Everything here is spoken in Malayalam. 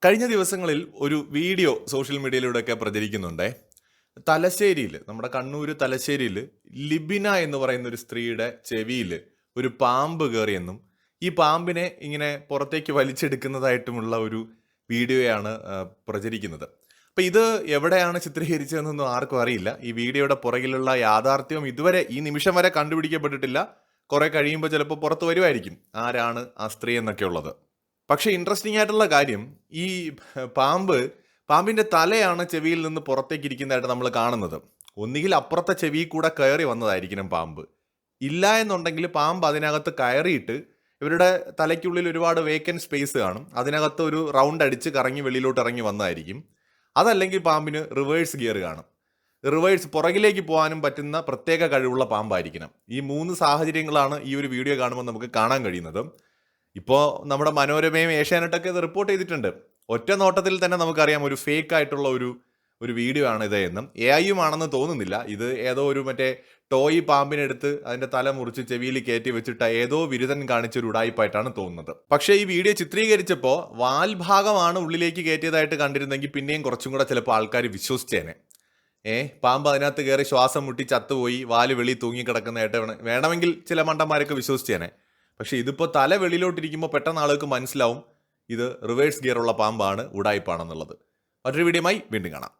കഴിഞ്ഞ ദിവസങ്ങളിൽ ഒരു വീഡിയോ സോഷ്യൽ മീഡിയയിലൂടെയൊക്കെ പ്രചരിക്കുന്നുണ്ടേ. തലശ്ശേരിയിൽ, നമ്മുടെ കണ്ണൂർ തലശ്ശേരിയിൽ ലിബിന എന്ന് പറയുന്ന ഒരു സ്ത്രീയുടെ ചെവിയിൽ ഒരു പാമ്പ് കയറിയെന്നും ഈ പാമ്പിനെ ഇങ്ങനെ പുറത്തേക്ക് വലിച്ചെടുക്കുന്നതായിട്ടുമുള്ള ഒരു വീഡിയോയാണ് പ്രചരിക്കുന്നത്. അപ്പം ഇത് എവിടെയാണ് ചിത്രീകരിച്ചതെന്നൊന്നും ആർക്കും അറിയില്ല. ഈ വീഡിയോയുടെ പുറകിലുള്ള യാഥാർത്ഥ്യം ഇതുവരെ ഈ നിമിഷം വരെ കണ്ടുപിടിക്കപ്പെട്ടിട്ടില്ല. കുറെ കഴിയുമ്പോൾ ചിലപ്പോൾ പുറത്ത് വരുമായിരിക്കും ആരാണ് ആ സ്ത്രീ എന്നൊക്കെ ഉള്ളത്. പക്ഷേ ഇൻട്രസ്റ്റിംഗ് ആയിട്ടുള്ള കാര്യം, ഈ പാമ്പിന്റെ തലയാണ് ചെവിയിൽ നിന്ന് പുറത്തേക്ക് ഇരിക്കുന്നതായിട്ട് നമ്മൾ കാണുന്നത്. ഒന്നുകിൽ അപ്പുറത്തെ ചെവിയിൽ കൂടെ കയറി വന്നതായിരിക്കണം പാമ്പ്. ഇല്ല എന്നുണ്ടെങ്കിൽ പാമ്പ് അതിനകത്ത് കയറിയിട്ട് ഇവരുടെ തലയ്ക്കുള്ളിൽ ഒരുപാട് വേക്കൻറ്റ് സ്പേസ് കാണും, അതിനകത്ത് ഒരു റൗണ്ട് അടിച്ച് കറങ്ങി വെളിയിലോട്ട് ഇറങ്ങി വന്നതായിരിക്കും. അതല്ലെങ്കിൽ പാമ്പിന് റിവേഴ്സ് ഗിയർ കാണും. റിവേഴ്സ് പുറകിലേക്ക് പോകാനും പറ്റുന്ന പ്രത്യേക കഴിവുള്ള പാമ്പായിരിക്കണം. ഈ 3 സാഹചര്യങ്ങളാണ് ഈ ഒരു വീഡിയോ കാണുമ്പോൾ നമുക്ക് കാണാൻ കഴിയുന്നത്. ഇപ്പോൾ നമ്മുടെ മനോരമയും ഏഷ്യാനെറ്റൊക്കെ ഇത് റിപ്പോർട്ട് ചെയ്തിട്ടുണ്ട്. ഒറ്റ നോട്ടത്തിൽ തന്നെ നമുക്കറിയാം ഒരു ഫേക്ക് ആയിട്ടുള്ള ഒരു വീഡിയോ ആണ് ഇത് എന്നും. AI ആണെന്ന് തോന്നുന്നില്ല. ഇത് ഏതോ ഒരു മറ്റേ ടോയ് പാമ്പിനെടുത്ത് അതിന്റെ തല മുറിച്ച് ചെവിയിൽ കയറ്റി വെച്ചിട്ട് ഏതോ ബിരുദൻ കാണിച്ചൊരു ഉടായിപ്പായിട്ടാണ് തോന്നുന്നത്. പക്ഷേ ഈ വീഡിയോ ചിത്രീകരിച്ചപ്പോൾ വാൽഭാഗമാണ് ഉള്ളിലേക്ക് കയറ്റിയതായിട്ട് കണ്ടിരുന്നെങ്കിൽ പിന്നെയും കുറച്ചും കൂടെ ചിലപ്പോൾ ആൾക്കാർ വിശ്വസിച്ചേനെ. പാമ്പ് അതിനകത്ത് കയറി ശ്വാസം മുട്ടി ചത്തുപോയി, വാല് വെളി തൂങ്ങിക്കിടക്കുന്നതായിട്ട് വേണമെങ്കിൽ ചില മണ്ടന്മാരൊക്കെ വിശ്വസിച്ചേനെ. പക്ഷെ ഇതിപ്പോൾ തല വെളിയിലോട്ടിരിക്കുമ്പോൾ പെട്ടെന്ന് ആളുകൾക്ക് മനസ്സിലാവും ഇത് റിവേഴ്സ് ഗിയറുള്ള പാമ്പാണ്, ഉടായിപ്പാണെന്നുള്ളത്. മറ്റൊരു വീഡിയോയുമായി വീണ്ടും കാണാം.